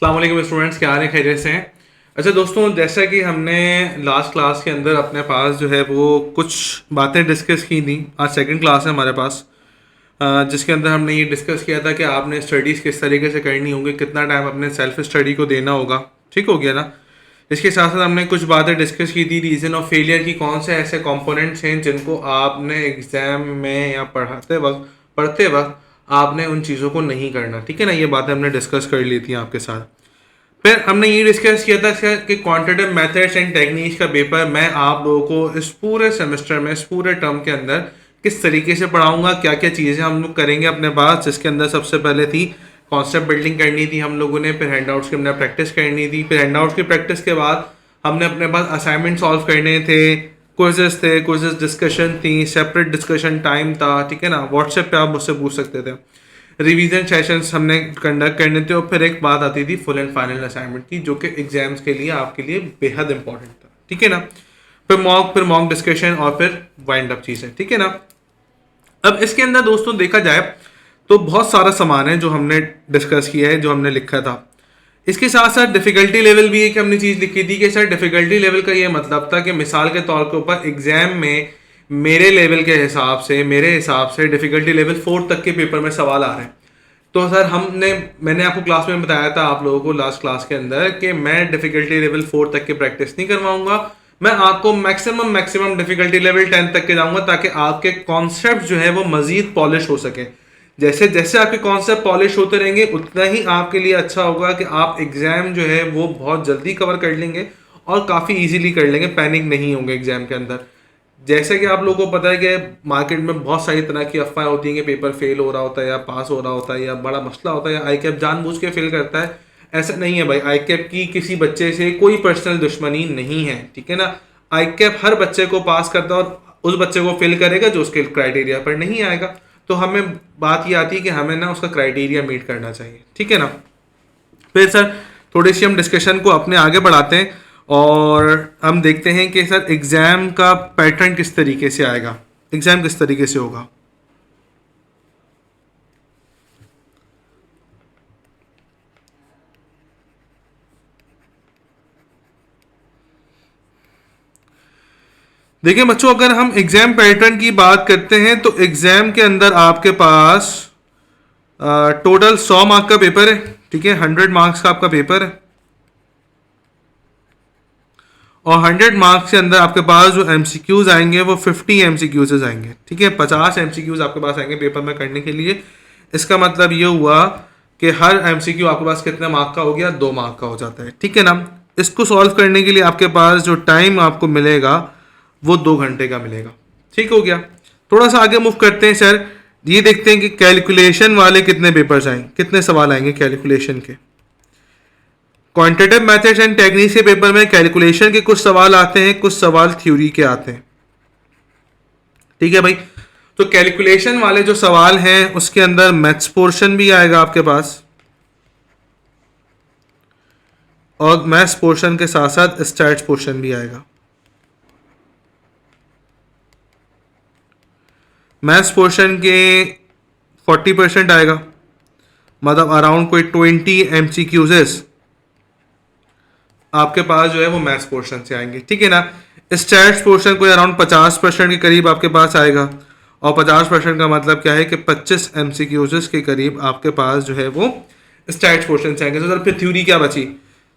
अस्सलाम वालेकुम स्टूडेंट्स, क्या हाल है? खैरियत से हैं? अच्छा दोस्तों, जैसा कि हमने लास्ट क्लास के अंदर अपने पास जो है वो कुछ बातें डिस्कस की थी। आज सेकंड क्लास है हमारे पास, जिसके अंदर हमने ये डिस्कस किया था कि आपने स्टडीज़ किस तरीके से करनी होगी, कितना टाइम अपने सेल्फ स्टडी को देना होगा। ठीक हो गया ना? इसके साथ साथ हमने कुछ बातें डिस्कस की थी, रीज़न ऑफ फेलियर की कौन से ऐसे कंपोनेंट्स हैं जिनको आपने एग्ज़ाम में या पढ़ते वक्त आपने उन चीज़ों को नहीं करना। ठीक है ना? ये बातें हमने डिस्कस कर ली थी आपके साथ। फिर हमने ये डिस्कस किया था कि क्वांटिटेटिव मेथड्स एंड टेक्निक्स का पेपर मैं आप लोगों को इस पूरे सेमेस्टर में, इस पूरे टर्म के अंदर किस तरीके से पढ़ाऊंगा, क्या क्या चीज़ें हम लोग करेंगे अपने पास। जिसके अंदर सबसे पहले थी कॉन्सेप्ट बिल्डिंग करनी थी हम लोगों ने, फिर हैंडआउट्स की हमने प्रैक्टिस करनी थी, फिर हैंडआउट्स की प्रैक्टिस के बाद हमने अपने पास असाइनमेंट सॉल्व करने थे, क्विजेस डिस्कशन थी, सेपरेट डिस्कशन टाइम था। ठीक है ना? व्हाट्सएप पे आप मुझसे पूछ सकते थे। रिवीजन सेशंस हमने कंडक्ट करने थे, और फिर एक बात आती थी फुल एंड फाइनल असाइनमेंट की, जो कि एग्जाम्स के लिए आपके लिए बेहद इंपॉर्टेंट था। ठीक है ना? फिर मॉक डिस्कशन, और फिर वाइंड अप चीज़ें। ठीक है ना? अब इसके अंदर दोस्तों देखा जाए तो बहुत सारा सामान है जो हमने डिस्कस किया है, जो हमने लिखा था। इसके साथ साथ डिफिकल्टी लेवल भी एक हमने चीज़ लिखी थी कि सर डिफिकल्टी लेवल का ये मतलब था कि मिसाल के तौर के ऊपर एग्जाम में मेरे हिसाब से डिफिकल्टी लेवल 4 तक के पेपर में सवाल आ रहे हैं। तो सर मैंने आपको क्लास में बताया था आप लोगों को लास्ट क्लास के अंदर कि मैं डिफिकल्टी लेवल 4 तक की प्रैक्टिस नहीं करवाऊंगा। मैं आपको मैक्सिमम डिफिकल्टी लेवल 10 तक के जाऊंगा, ताकि आपके कॉन्सेप्ट जो है वो मजीद पॉलिश हो सके। जैसे जैसे आपके कॉन्सेप्ट पॉलिश होते रहेंगे, उतना ही आपके लिए अच्छा होगा कि आप एग्जाम जो है वो बहुत जल्दी कवर कर लेंगे और काफ़ी इजीली कर लेंगे, पैनिक नहीं होंगे एग्जाम के अंदर। जैसे कि आप लोगों को पता है कि मार्केट में बहुत सारी तरह की अफवाहें होती हैं कि पेपर फेल हो रहा होता है या पास हो रहा होता है या बड़ा मसला होता है या आई कैप जानबूझ के फेल करता है। ऐसा नहीं है भाई, आई कैप की किसी बच्चे से कोई पर्सनल दुश्मनी नहीं है। ठीक है ना? आई कैप हर बच्चे को पास करता है, और उस बच्चे को फेल करेगा जो उसके क्राइटेरिया पर नहीं आएगा। तो हमें बात ये आती है कि हमें ना उसका क्राइटेरिया मीट करना चाहिए। ठीक है ना? फिर सर थोड़ी सी हम डिस्कशन को अपने आगे बढ़ाते हैं, और हम देखते हैं कि सर एग्ज़ाम का पैटर्न किस तरीके से आएगा, एग्ज़ाम किस तरीके से होगा। देखिए बच्चों, अगर हम एग्ज़ाम पैटर्न की बात करते हैं तो एग्ज़ाम के अंदर आपके पास टोटल 100 मार्क का पेपर है। ठीक है? 100 मार्क्स का आपका पेपर है, और 100 मार्क्स के अंदर आपके पास जो एमसीक्यूज आएंगे वो 50 एमसीक्यूज आएंगे। ठीक है? 50 एमसीक्यूज आपके पास आएंगे पेपर में करने के लिए। इसका मतलब ये हुआ कि हर एमसीक्यू आपके पास कितने मार्क का हो गया? 2 मार्क का हो जाता है। ठीक है ना? इसको सॉल्व करने के लिए आपके पास जो टाइम आपको मिलेगा वो 2 घंटे का मिलेगा। ठीक हो गया? थोड़ा सा आगे मूव करते हैं सर, ये देखते हैं कि कैलकुलेशन वाले कितने पेपर्स आएंगे, कितने सवाल आएंगे कैलकुलेशन के। क्वांटिटेटिव मेथड्स एंड टेक्निक्स के पेपर में कैलकुलेशन के कुछ सवाल आते हैं, कुछ सवाल थ्योरी के आते हैं। ठीक है भाई? तो कैलकुलेशन वाले जो सवाल हैं उसके अंदर मैथ्स पोर्शन भी आएगा आपके पास, और मैथ्स पोर्शन के साथ साथ स्टैट्स पोर्शन भी आएगा। मैथ्स पोर्शन के 40% आएगा, मतलब अराउंड कोई 20 एमसीक्यूज आपके पास जो है वो मैथ्स पोर्शन से आएंगे। ठीक है ना? स्टैट्स पोर्शन कोई अराउंड 50% के करीब आपके पास आएगा, और 50% का मतलब क्या है कि 25 एमसीक्यूज के करीब आपके पास जो है वो स्टैट्स पोर्शन से आएंगे। तो सर फिर थ्योरी क्या बची?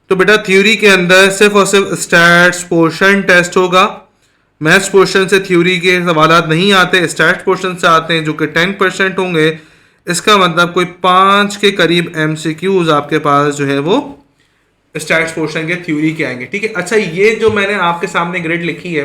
तो बेटा थ्योरी के अंदर सिर्फ और सिर्फ स्टैट्स पोर्शन टेस्ट होगा। मैथ्स पोर्शन से थ्योरी के सवाल नहीं आते, स्टैट्स पोर्शन से आते हैं, जो कि 10% होंगे। इसका मतलब कोई 5 के करीब एमसीक्यूज आपके पास जो है वो स्टैट्स पोर्शन के थ्योरी के आएंगे। ठीक है? अच्छा, ये जो मैंने आपके सामने ग्रिड लिखी है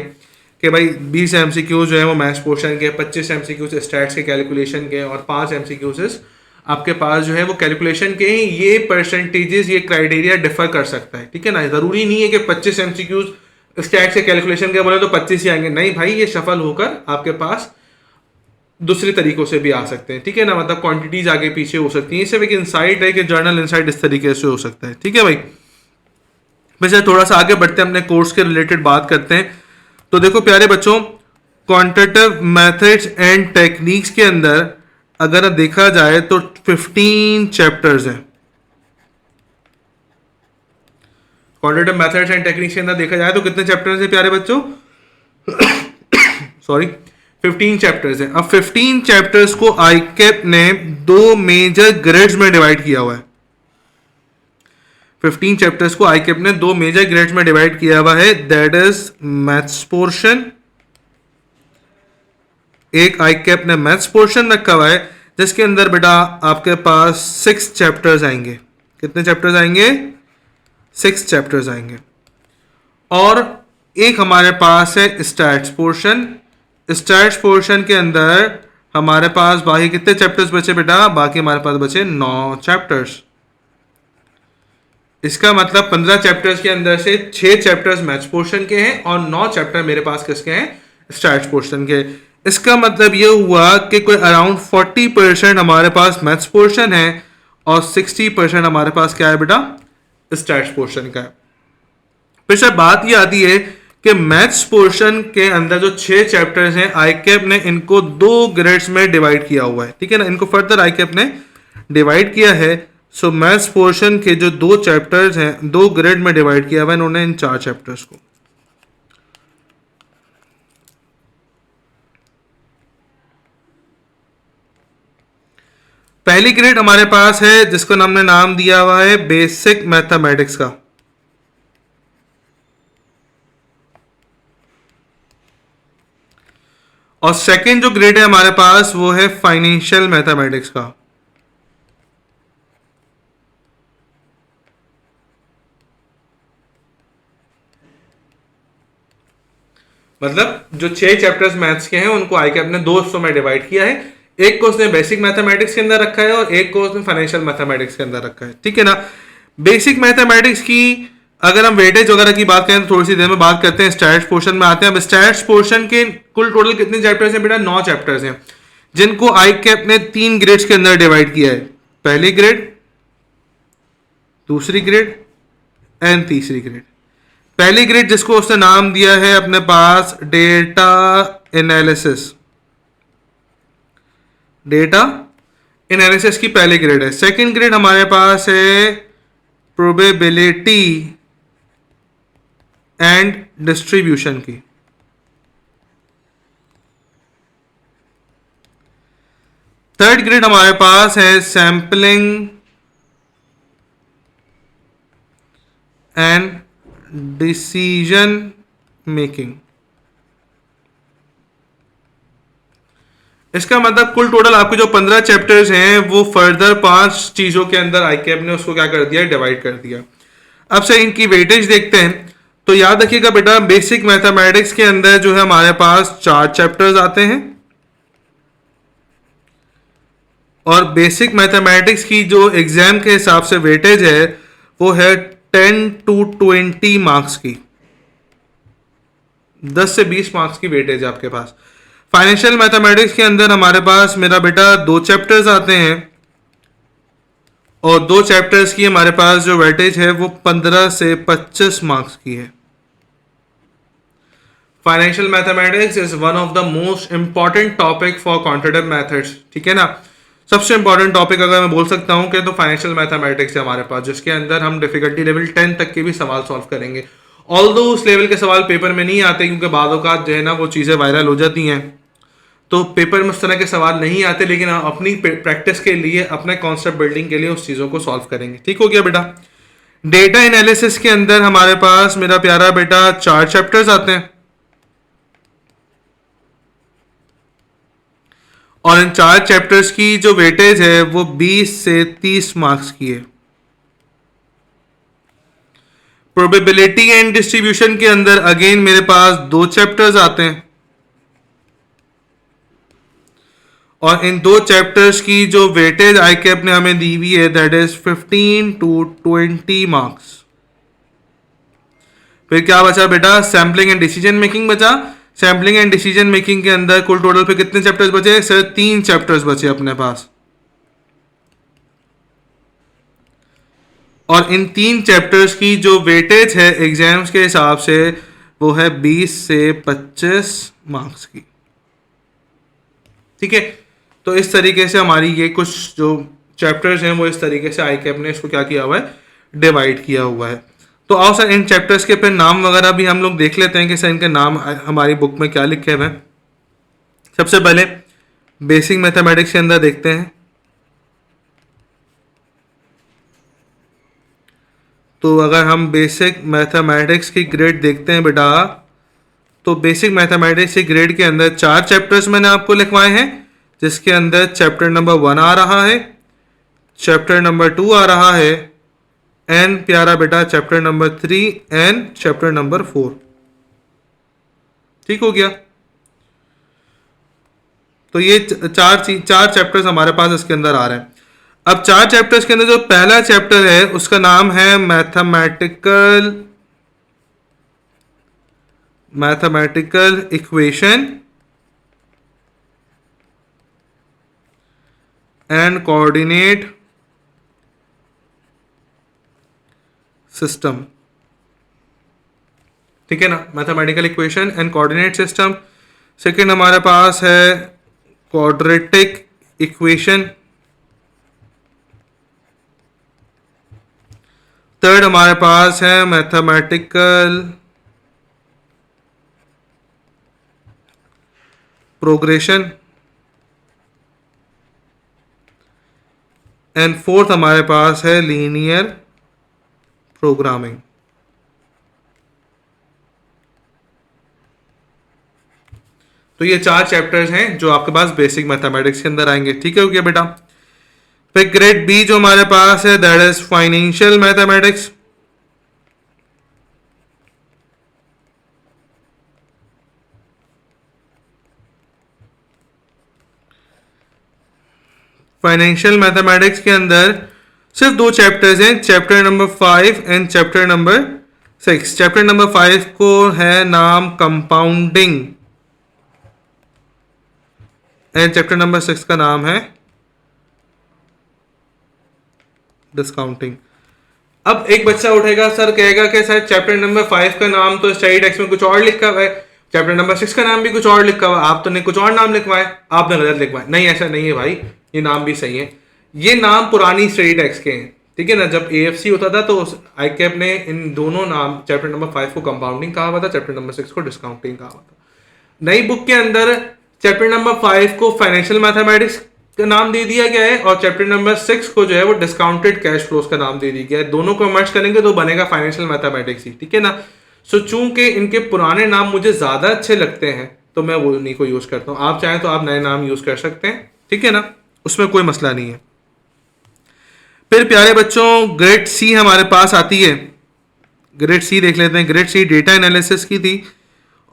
कि भाई 20 एमसीक्यूज जो है वो मैथ्स पोर्शन के, 25 एमसीक्यूज स्टैट्स के कैलकुलेशन के, और 5 एमसीक्यूज आपके पास जो है वो कैलकुलेशन के ही, ये परसेंटेजेस, ये क्राइटेरिया डिफर कर सकता है। ठीक है ना? जरूरी नहीं है कि 25 एमसीक्यूज स्टैट्स के कैलकुलेशन के बोले तो 25 ही आएंगे। नहीं भाई, ये शफल होकर आपके पास दूसरे तरीकों से भी आ सकते हैं। ठीक है ना? मतलब क्वांटिटीज आगे पीछे हो सकती हैं। सिर्फ एक इंसाइट है कि जर्नल इंसाइट इस तरीके से हो सकता है। ठीक है भाई? वैसे थोड़ा सा आगे बढ़ते हैं, अपने कोर्स के रिलेटेड बात करते हैं। तो देखो प्यारे बच्चों, क्वांटिटेटिव मेथड्स एंड टेक्निक्स के अंदर अगर देखा जाए तो 15 चैप्टर्स हैं। क्वांटिटेटिव मेथड्स एंड टेक्निक्स के अंदर देखा जाए तो कितने चैप्टर्स हैं प्यारे बच्चों? सॉरी, 15 चैप्टर्स हैं। अब 15 चैप्टर्स को आईकेप ने दो मेजर ग्रेड्स में डिवाइड किया हुआ है। 15 चैप्टर्स को आईकेप ने दो मेजर ग्रेड्स में डिवाइड किया हुआ है, दैट इज मैथ्स पोर्शन। एक आईकेप ने मैथ्स पोर्शन रखा हुआ है जिसके अंदर बेटा आपके पास 6 चैप्टर्स आएंगे। कितने चैप्टर्स आएंगे? 6 चैप्टर्स आएंगे। और एक हमारे पास है स्टैट्स पोर्शन। स्टैट्स पोर्शन के अंदर हमारे पास बाकी कितने चैप्टर्स बचे बेटा? बाकी हमारे पास बचे 9 चैप्टर्स। इसका मतलब 15 चैप्टर्स के अंदर से 6 चैप्टर्स मैथ्स पोर्शन के हैं और 9 चैप्टर मेरे पास किसके हैं? स्टैट्स पोर्शन के। इसका मतलब ये हुआ कि कोई अराउंड 40% हमारे पास मैथ्स पोर्शन है और 60% हमारे पास क्या है बेटा? स्टैट्स पोर्शन का है। फिर से बात ये आती है कि मैथ्स पोर्शन के अंदर जो 6 चैप्टर्स हैं आईकेप ने इनको 2 ग्रेड्स में डिवाइड किया हुआ है, ठीक है ना। इनको फर्दर आईकेप ने डिवाइड किया है। सो मैथ्स पोर्शन के जो 2 चैप्टर्स हैं 2 ग्रेड में डिवाइड किया हुआ है इन्होंने इन 4 चैप्टर्स को। पहली ग्रेड हमारे पास है जिसको हमने नाम दिया हुआ है बेसिक मैथमेटिक्स का। और सेकंड जो ग्रेड है हमारे पास वो है फाइनेंशियल मैथमेटिक्स का। मतलब जो 6 चैप्टर्स मैथ्स के हैं उनको आईकेप ने 2 हिस्सों में डिवाइड किया है। एक को उसने बेसिक मैथमेटिक्स के अंदर रखा है और एक को उसने फाइनेंशियल मैथमेटिक्स के अंदर रखा है, ठीक है ना। बेसिक मैथमेटिक्स की अगर हम वेटेज वगैरह की बात करें तो थोड़ी सी देर में बात करते हैं। स्टैट्स पोर्शन में आते हैं। अब स्टैट्स पोर्शन के कुल टोटल कितने चैप्टर्स हैं बेटा? 9 चैप्टर्स हैं जिनको आईकेप ने 3 ग्रेड्स के अंदर डिवाइड किया है। पहली ग्रेड, दूसरी ग्रेड एंड तीसरी ग्रेड। पहली ग्रेड जिसको उसने नाम दिया है अपने पास डेटा एनालिसिस। डेटा एनालिसिस की पहली ग्रेड है। सेकंड ग्रेड हमारे पास है प्रोबेबिलिटी एंड डिस्ट्रीब्यूशन की। थर्ड ग्रेड हमारे पास है सैंपलिंग एंड डिसीजन मेकिंग। इसका मतलब कुल टोटल आपके जो 15 चैप्टर्स हैं वो फर्दर 5 चीजों के अंदर आईकेप ने उसको क्या कर दिया? डिवाइड कर दिया। अब से इनकी वेटेज देखते हैं। तो याद रखिएगा बेटा बेसिक मैथमेटिक्स के अंदर जो है हमारे पास 4 चैप्टर्स आते हैं और बेसिक मैथमेटिक्स की जो एग्जाम के हिसाब से वेटेज है वो है 10 to 20 मार्क्स की। 10 से 20 मार्क्स की वेटेज है आपके पास। फाइनेंशियल मैथमेटिक्स के अंदर हमारे पास मेरा बेटा 2 चैप्टर्स आते हैं और 2 चैप्टर्स की हमारे पास जो वेटेज है वो 15 से 25 मार्क्स की है। Financial mathematics is one of the most important topic for quantitative methods, ठीक है ना। सबसे इंपॉर्टेंट टॉपिक अगर मैं बोल सकता हूं कि तो फाइनेंशियल मैथमेटिक्स है हमारे पास, जिसके अंदर हम डिफिकल्टी लेवल 10 तक के भी सवाल सॉल्व करेंगे। ऑल्दो उस लेवल के सवाल पेपर में नहीं आते क्योंकि बाद औक़ात जो है ना वो चीज़ें वायरल हो जाती हैं, तो पेपर में उस तरह के सवाल नहीं आते, लेकिन हम अपनी प्रैक्टिस के लिए, अपने कॉन्सेप्ट बिल्डिंग के लिए उस चीज़ों को सॉल्व करेंगे। ठीक हो गया बेटा। डेटा एनालिसिस के अंदर हमारे पास मेरा प्यारा बेटा 4 चैप्टर्स आते हैं और इन 4 चैप्टर्स की जो वेटेज है वो 20 से 30 मार्क्स की है। प्रोबेबिलिटी एंड डिस्ट्रीब्यूशन के अंदर अगेन मेरे पास 2 चैप्टर्स आते हैं और इन 2 चैप्टर्स की जो वेटेज आईकेप ने हमें दी हुई है दैट इज 15 to 20 मार्क्स। फिर क्या बचा बेटा? सैम्पलिंग एंड डिसीजन मेकिंग बचा। सैम्पलिंग एंड डिसीजन मेकिंग के अंदर कुल टोटल पे कितने चैप्टर्स बचे? सिर्फ 3 चैप्टर्स बचे अपने पास और इन 3 चैप्टर्स की जो वेटेज है एग्जाम्स के हिसाब से वो है 20 से 25 मार्क्स की। ठीक है, तो इस तरीके से हमारी ये कुछ जो चैप्टर्स हैं वो इस तरीके से आईकेप ने इसको क्या किया हुआ है? डिवाइड किया हुआ है। तो आओ सर इन चैप्टर्स के फिर नाम वगैरह भी हम लोग देख लेते हैं कि सर इनके नाम हमारी बुक में क्या लिखे हुए हैं। सबसे पहले बेसिक मैथमेटिक्स के अंदर देखते हैं। तो अगर हम बेसिक मैथमेटिक्स की ग्रेड देखते हैं बेटा, तो बेसिक मैथमेटिक्स की ग्रेड के अंदर 4 चैप्टर्स मैंने आपको लिखवाए हैं, जिसके अंदर चैप्टर नंबर 1 आ रहा है, चैप्टर नंबर 2 आ रहा है, एन प्यारा बेटा chapter number 3 and chapter number 4। ठीक हो गया। तो ये चार चैप्टर्स हमारे पास इसके अंदर आ रहे हैं। अब 4 चैप्टर्स के अंदर जो पहला चैप्टर है उसका नाम है mathematical equation and coordinate system. ठीक है ना, mathematical equation and coordinate system. Second हमारे पास है क्वाड्रेटिक इक्वेशन। थर्ड हमारे पास है मैथमेटिकल प्रोग्रेशन एंड फोर्थ हमारे पास है लीनियर प्रोग्रामिंग। तो ये 4 चैप्टर्स हैं जो आपके पास बेसिक मैथमेटिक्स के अंदर आएंगे। ठीक है, हो गया बेटा। फिर ग्रेड बी जो हमारे पास है that is financial mathematics. Financial mathematics के अंदर सिर्फ 2 चैप्टर्स हैं, chapter number 5 and chapter number 6। Chapter number 5 को है नाम कंपाउंडिंग एंड चैप्टर नंबर 6 का नाम है डिस्काउंटिंग। अब एक बच्चा उठेगा, सर कहेगा कि सर चैप्टर नंबर 5 का नाम तो स्टडी टेक्स्ट में कुछ और लिखा हुआ है, चैप्टर नंबर 6 का नाम भी कुछ और लिखा हुआ है, आप तो ने कुछ और नाम लिखवाए, आपने गलत लिखवाए। नहीं, ऐसा नहीं है भाई, ये नाम भी सही है। ये नाम पुरानी स्टडी टेक्स्ट के हैं। ठीक है ना, जब AFC होता था तो ICAP ने इन दोनों नाम, चैप्टर नंबर 5 को कंपाउंडिंग कहा हुआ था, चैप्टर नंबर 6 को डिस्काउंटिंग कहा हुआ था। नई बुक के अंदर चैप्टर नंबर 5 को फाइनेंशियल मैथमेटिक्स का नाम दे दिया गया है और चैप्टर नंबर 6 को जो है वो डिस्काउंटेड कैश फ्लोज का नाम दे दिया गया है। दोनों को मर्ज करेंगे तो बनेगा फाइनेंशियल मैथमेटिक्स ही। ठीक है ना। सो चूंकि इनके पुराने नाम मुझे ज्यादा अच्छे लगते हैं तो मैं वो उन्हीं को यूज करता हूँ। आप चाहें तो आप नए नाम यूज कर सकते हैं। ठीक है ना, उसमें कोई मसला नहीं है। फिर प्यारे बच्चों ग्रेड सी हमारे पास आती है। ग्रेड सी देख लेते हैं। ग्रेड सी डेटा एनालिसिस की थी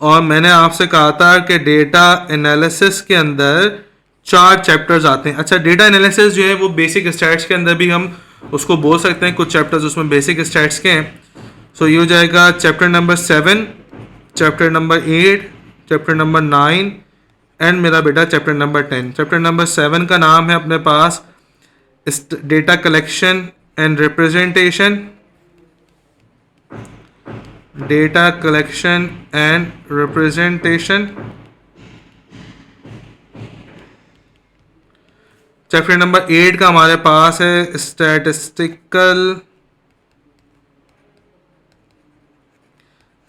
और मैंने आपसे कहा था कि डेटा एनालिसिस के अंदर 4 चैप्टर्स आते हैं। अच्छा, डेटा एनालिसिस जो है वो बेसिक स्टैट्स के अंदर भी हम उसको बोल सकते हैं, कुछ चैप्टर्स उसमें बेसिक स्टैट्स के हैं। सो ये हो जाएगा chapter number 7, chapter number 8, chapter number 9 and मेरा बेटा चैप्टर नंबर 10। चैप्टर नंबर 7 का नाम है अपने पास data collection and representation, data collection and representation. Chapter number 8 का हमारे पास है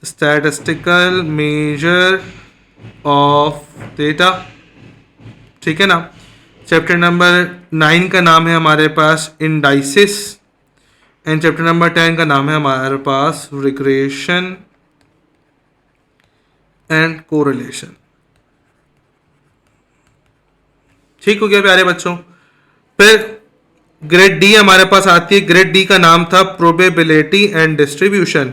स्टैटिस्टिकल मेजर ऑफ डेटा। ठीक है ना। चैप्टर नंबर 9 का नाम है हमारे पास इंडाइसिस एंड चैप्टर नंबर 10 का नाम है हमारे पास रिग्रेशन एंड कोरिलेशन। ठीक हो गया प्यारे बच्चों। फिर ग्रेड डी हमारे पास आती है। ग्रेड डी का नाम था प्रोबेबिलिटी एंड डिस्ट्रीब्यूशन।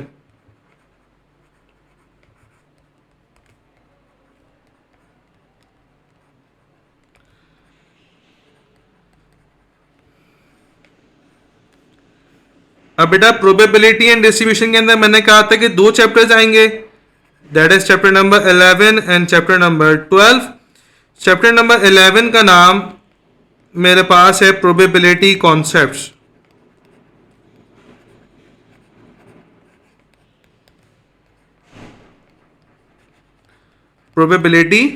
अब बेटा प्रोबेबिलिटी एंड डिस्ट्रीब्यूशन के अंदर मैंने कहा था कि 2 चैप्टर्स आएंगे, that is chapter number 11 and chapter number 12। Chapter number 11 का नाम मेरे पास है प्रोबेबिलिटी कॉन्सेप्ट्स। प्रोबेबिलिटी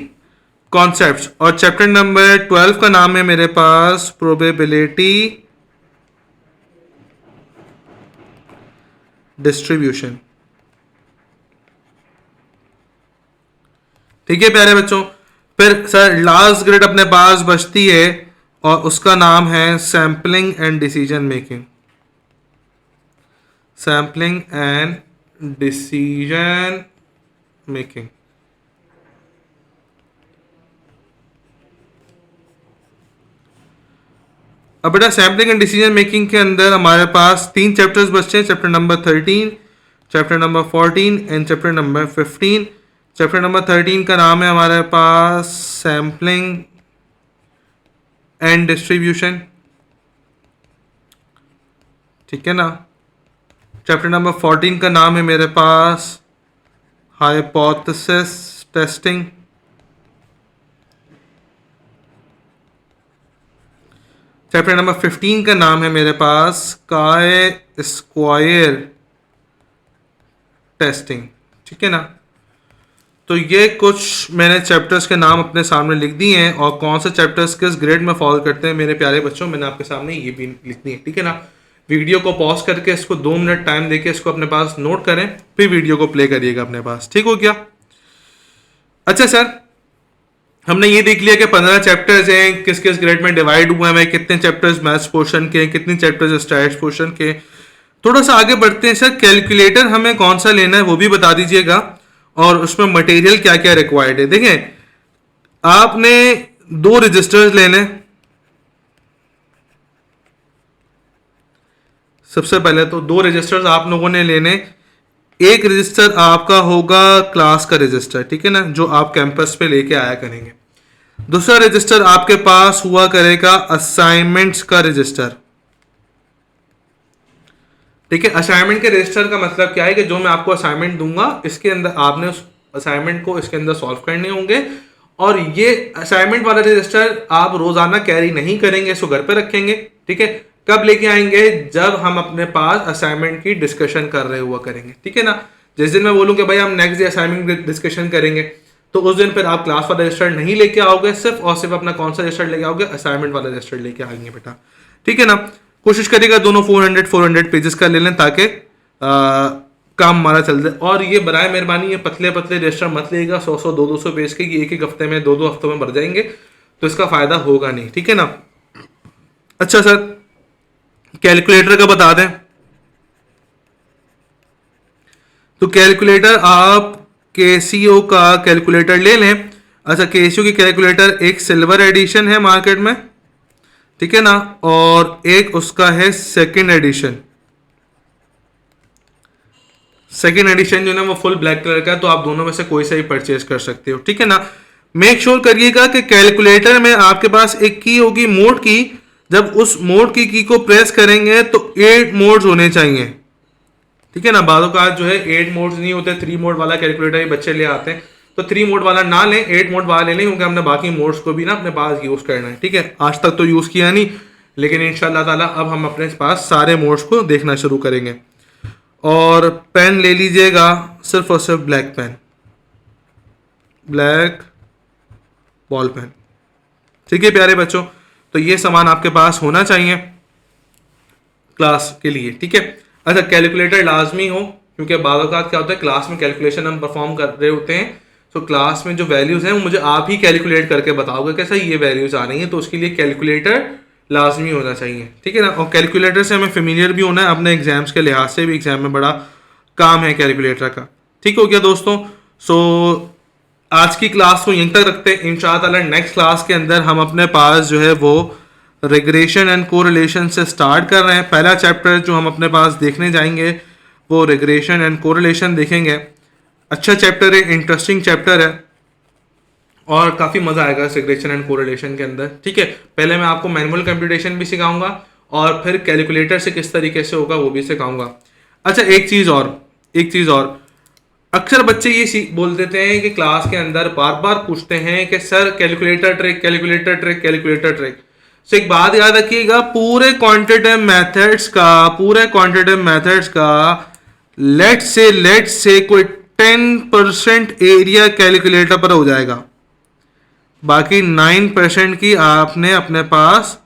कॉन्सेप्ट्स और चैप्टर नंबर 12 का नाम है मेरे पास प्रोबेबिलिटी डिस्ट्रीब्यूशन। ठीक है प्यारे बच्चों, फिर सर लास्ट ग्रेड अपने पास बचती है और उसका नाम है sampling and decision making. Sampling and decision making. अब बेटा सैम्पलिंग एंड डिसीजन मेकिंग के अंदर हमारे पास 3 चैप्टर्स बचते हैं, chapter number 13, chapter number 14 and chapter number 15। Chapter number 13 का नाम है हमारे पास सैम्पलिंग एंड डिस्ट्रीब्यूशन। ठीक है ना। चैप्टर नंबर 14 का नाम है मेरे पास हाइपोथेसिस टेस्टिंग। चैप्टर नंबर 15 का नाम है मेरे पास काय स्क्वायर टेस्टिंग। ठीक है ना। तो ये कुछ मैंने चैप्टर्स के नाम अपने सामने लिख दिए हैं और कौन से चैप्टर्स किस ग्रेड में फॉलो करते हैं मेरे प्यारे बच्चों, मैंने आपके सामने ये भी लिख दी है। ठीक है ना। वीडियो को पॉज करके इसको 2 मिनट टाइम देके इसको अपने पास नोट करें, फिर वीडियो को प्ले करिएगा अपने पास। ठीक हो गया। अच्छा सर, हमने ये देख लिया कि 15 चैप्टर्स हैं, किस किस ग्रेड में डिवाइड हुए हैं, कितने चैप्टर्स मैथ्स पोर्शन के, कितने चैप्टर्स स्टैटिस्टिक्स पोर्शन के। थोड़ा सा आगे बढ़ते हैं सर, कैलकुलेटर हमें कौन सा लेना है वो भी बता दीजिएगा और उसमें मटेरियल क्या क्या रिक्वायर्ड है। देखें, आपने 2 रजिस्टर्स लेने। सबसे पहले तो 2 रजिस्टर्स आप लोगों ने लेने। एक रजिस्टर आपका होगा क्लास का रजिस्टर, ठीक है ना, जो आप कैंपस पे लेके आया करेंगे। दूसरा रजिस्टर आपके पास हुआ करेगा असाइनमेंट्स का रजिस्टर। ठीक है। असाइनमेंट के रजिस्टर का मतलब क्या है कि जो मैं आपको असाइनमेंट दूंगा इसके अंदर आपने उस असाइनमेंट को इसके अंदर सॉल्व करने होंगे और ये असाइनमेंट वाला रजिस्टर आप रोजाना कैरी नहीं करेंगे, इसको घर पे रखेंगे। ठीक है। कब लेके आएंगे? जब हम अपने पास असाइनमेंट की डिस्कशन कर रहे हुआ करेंगे। ठीक है ना। जिस दिन मैं बोलूँ कि भाई हम नेक्स्ट डे असाइनमेंट डिस्कशन करेंगे तो उस दिन फिर आप क्लास वाला रजिस्टर नहीं लेके आओगे, सिर्फ और सिर्फ अपना कौन सा रजिस्टर लेके आओगे? असाइनमेंट वाला रजिस्टर लेके आएंगे बेटा। ठीक है ना। कोशिश करिएगा दोनों 400 पेजेस का ले लें ताकि काम हमारा चल जाए। और ये बराए मेहरबानी ये पतले पतले रजिस्टर मत लेगा 100 200 पेज के, एक एक हफ्ते में 2 हफ्तों में भर जाएंगे तो इसका फायदा होगा नहीं। ठीक है ना। अच्छा सर, कैलकुलेटर का बता दें तो कैलकुलेटर आप केसीओ का कैलकुलेटर ले लें। अच्छा, केसीओ की कैलकुलेटर एक सिल्वर एडिशन है मार्केट में, ठीक है ना, और एक उसका है सेकंड एडिशन। सेकंड एडिशन जो है वो फुल ब्लैक कलर का है, तो आप दोनों में से कोई सा ही परचेज कर सकते हो। ठीक है ना। मेक श्योर करिएगा कि कैलकुलेटर में आपके पास एक की होगी मोड की। जब उस मोड की को प्रेस करेंगे तो 8 मोड्स होने चाहिए। ठीक है ना। बालों का जो है 8 मोड्स नहीं होते, 3 मोड वाला कैलकुलेटर ही बच्चे ले आते हैं, तो 3 मोड वाला ना लें, 8 मोड वाला ले लें, क्योंकि हमने बाकी मोड्स को भी ना अपने पास यूज करना है। ठीक है। आज तक तो यूज किया नहीं, लेकिन इंशाल्लाह ताला अब हम अपने पास सारे मोड्स को देखना शुरू करेंगे। और पेन ले लीजिएगा, सिर्फ और सिर्फ black pen, black ball pen. ठीक है प्यारे बच्चों, तो ये सामान आपके पास होना चाहिए क्लास के लिए। ठीक है। अच्छा, कैलकुलेटर लाजमी हो, क्योंकि बाद औक़ात क्या होता है क्लास में कैलकुलेशन हम परफॉर्म कर रहे होते हैं, तो क्लास में जो वैल्यूज़ हैं वो मुझे आप ही कैलकुलेट करके बताओगे कैसा ये वैल्यूज़ आ रही हैं, तो उसके लिए कैलकुलेटर लाजमी होना चाहिए। ठीक है ना। और कैलकुलेटर से हमें फेमिलियर भी होना है, अपने एग्जाम्स के लिहाज से भी एग्जाम में बड़ा काम है कैलकुलेटर का। ठीक हो गया दोस्तों। सो आज की क्लास को यहीं तक रखते हैं। इंशाअल्लाह नेक्स्ट क्लास के अंदर हम अपने पास जो है वो रिग्रेशन एंड कोरिलेशन से स्टार्ट कर रहे हैं। पहला चैप्टर जो हम अपने पास देखने जाएंगे वो रिग्रेशन एंड कोरिलेशन देखेंगे। अच्छा चैप्टर है, इंटरेस्टिंग चैप्टर है और काफ़ी मज़ा आएगा रिग्रेशन एंड कोरिलेशन के अंदर। ठीक है। पहले मैं आपको मैनुअल कंप्यूटेशन भी सिखाऊंगा और फिर कैलकुलेटर से किस तरीके से होगा वो भी सिखाऊंगा। अच्छा, एक चीज़ और अक्सर बच्चे ये बोल देते हैं कि क्लास के अंदर बार बार पूछते हैं कि sir calculator trick, calculator trick, calculator trick. तो एक बात याद रखिएगा, पूरे क्वांटिटेटिव मेथड्स का लेट से कोई 10% एरिया कैलकुलेटर पर हो जाएगा, बाकी 9% की आपने अपने पास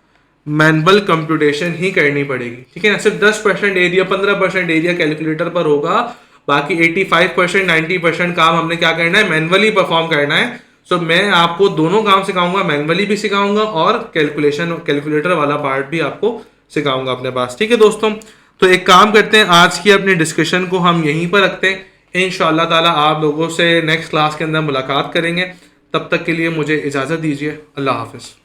मैनुअल कंप्यूटेशन ही करनी पड़ेगी, ठीक है ना। सिर्फ 10% एरिया, 15% एरिया कैलकुलेटर पर होगा, बाकी 85% 90% काम हमने क्या करना है, मैनुअली परफॉर्म करना है। सो मैं आपको दोनों काम सिखाऊंगा, मैनुअली भी सिखाऊंगा और कैलकुलेटर वाला पार्ट भी आपको सिखाऊंगा अपने पास, ठीक है दोस्तों। तो एक काम करते हैं, आज की अपनी डिस्कशन को हम यहीं पर रखते हैं। इंशाअल्लाह ताला आप लोगों से नेक्स्ट क्लास के अंदर मुलाकात करेंगे। तब तक के लिए मुझे इजाज़त दीजिए। अल्लाह हाफिज़।